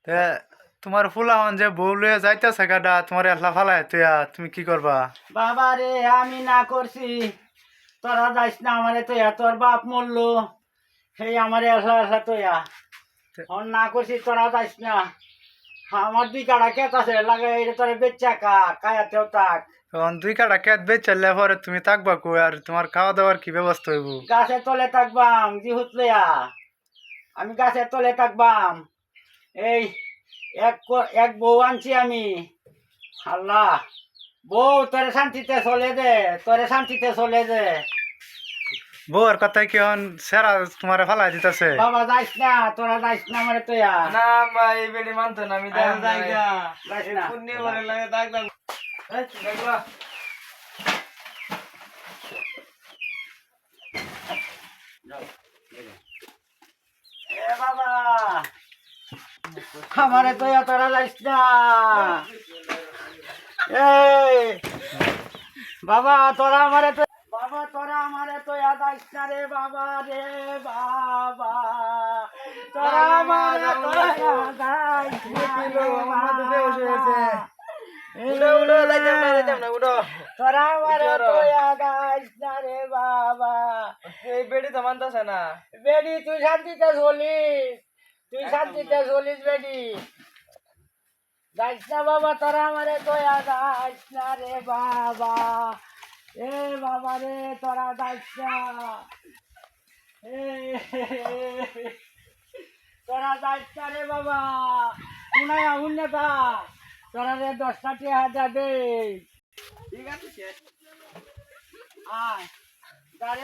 তে তোমার ফুলাহন যে বউ লইয়া যাইতেছে গাডা তোমার একলা ফালায় তুইয়া তুমি কি করবা? বাবা রে আমি না করছি, তোরা যাইস না আমারে তোয়া, তোর বাপ মরলো সেই আমারে আসা আসা তোয়া, না করছি তোরা যাইস না। আমার 2 কাটা ক্ষেত আছে, লাগে এটা তোরে বেচা কায়াতেও তাক। তখন 2 কাটা খেত বেচলে পরে তুমি থাকবা কই আর তোমার খাওয়া দাওয়ার কি ব্যবস্থা হইব? গাছের তলে থাকবাম জিহুত লইয়া, আমি গাছের তলে থাকবাম। এই এক বউ আনছি আমি। আল্লাহ, বউ তোরে শান্তিতে চলে দে, তোরে শান্তিতে চলে দে। বউর কথাই কি হন সেরা তোমারে ফালাই দিতেছে? বাবা যাইস না, তোরা যাইস না আমারে তোয়া। না মা এই বেড়ি মানতো না, আমি যাইস না। পুণ্য করে লাগে ডাকলাম। দেখবা এ বাবা, আমারে তোয়া তোরা যাইস না। এই বাবা তোরা আমারে তো, বাবা তোরা আমারে তোয়া যাইস না রে বাবা রে বাবা, তোরা আমারে তোয়া যাইস না রে বাবা। উড়ো উড়ো যাইতাম না উড়ো। তোরা আমারে তোয়া যাইস না রে বাবা। এই বেড়ি তো মানতাছে না। বেডি তুই শান্তিতে চলিস, তুই শান্তিতে চলিস বেডি। যাইস না বাবা, তোরা আমারে তোয়া যাইস না রে বাবা। এ বাবা রে তোরা যাইস না, এ তোরা যাইস না রে বাবা। শুনাই আহুন নেতা, তোরা রে 10টা টিয়া যাবে। ঠিক আছে আয় গাড়ি